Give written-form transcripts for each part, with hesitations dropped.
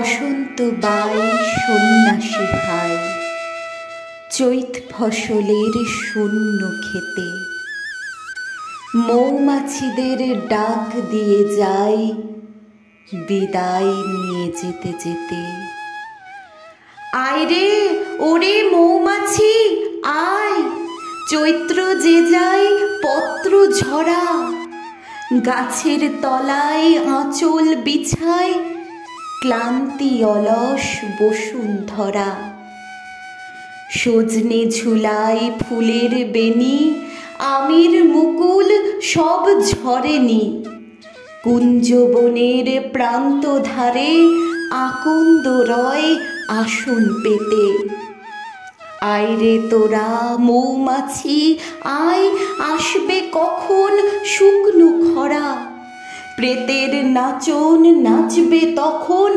বসন্ত by সন্ন্যাসী ভাই, চৈত ফসলের শূন্য খেতে মৌমাছিদের ডাক দিয়ে যাই বিদায় নিয়ে যেতে যেতে। আয় রে ওরে মৌমাছি আয়, চৈত্র যে যায় পত্র ঝরা, গাছের তলায় আঁচল বিছায় ক্লান্তি অলস বসুন্ধরা। সজনে ঝুলাই ফুলের বেনি, আমির মুকুল সব ঝরেনি, কুঞ্জবনের প্রান্ত ধারে আকন্দ রয় আসন পেতে। আয় রে তোরা মৌমাছি আয়, আসবে কখন শুকনো খরা, প্রেতের নাচন নাচবে তখন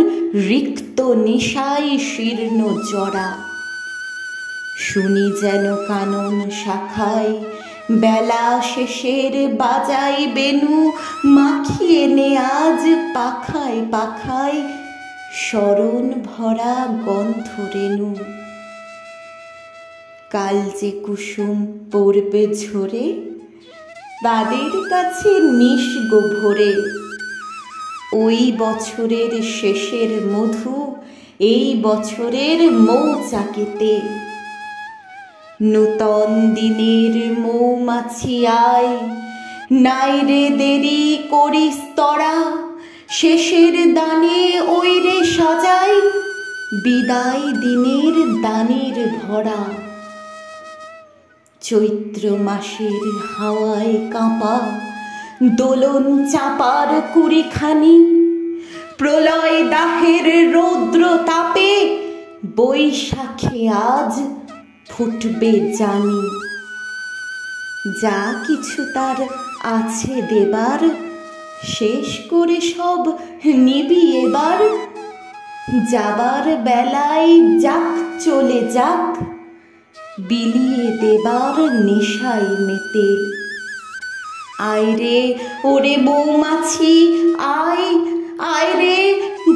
রিক্ত নেশায় শীর্ণ জরা। শুনি যেন কানন শাখায় বেলা শেষের বাজাই বেনু, মাখিয়ে নে আজ পাখায় পাখায় শরণ ভরা গন্ধ রেণু। কাল যে কুসুম পড়বে ঝরে, তাদের কাছে নিস্গো ভরে, ওই বছরের শেষের মধু এই বছরের মৌচাকেতে। নূতন দিনের মৌমাছি আয়, নাই রে দেরি করিস তরা, শেষের দানে ওই রে সাজাই বিদায় দিনের দানের ভরা। চৈত্র মাসের হাওয়ায় কাঁপা দোলন চাপার কুড়িখানি, প্রলয় দাহের রৌদ্র তাপে বৈশাখে আজ ফুটবে জানি। যা কিছু তার আছে দেবার, শেষ করে সব নিবি এবার। যাবার বেলায় যাক চলে যাক, বিলিয়ে দেবার নেশায় মেতে। আয় রে ওরে মৌমাছি আয়, আয় রে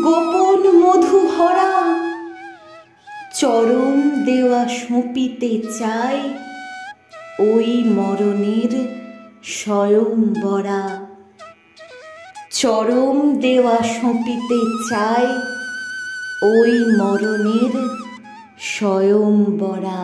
গোপন মধু ভরা, চরম দেওয়া সঁপিতে চাই ওই মরণের স্বয়ংবরা। চরম দেওয়া সঁপিতে চাই ওই মরণের স্বয়ংবরা।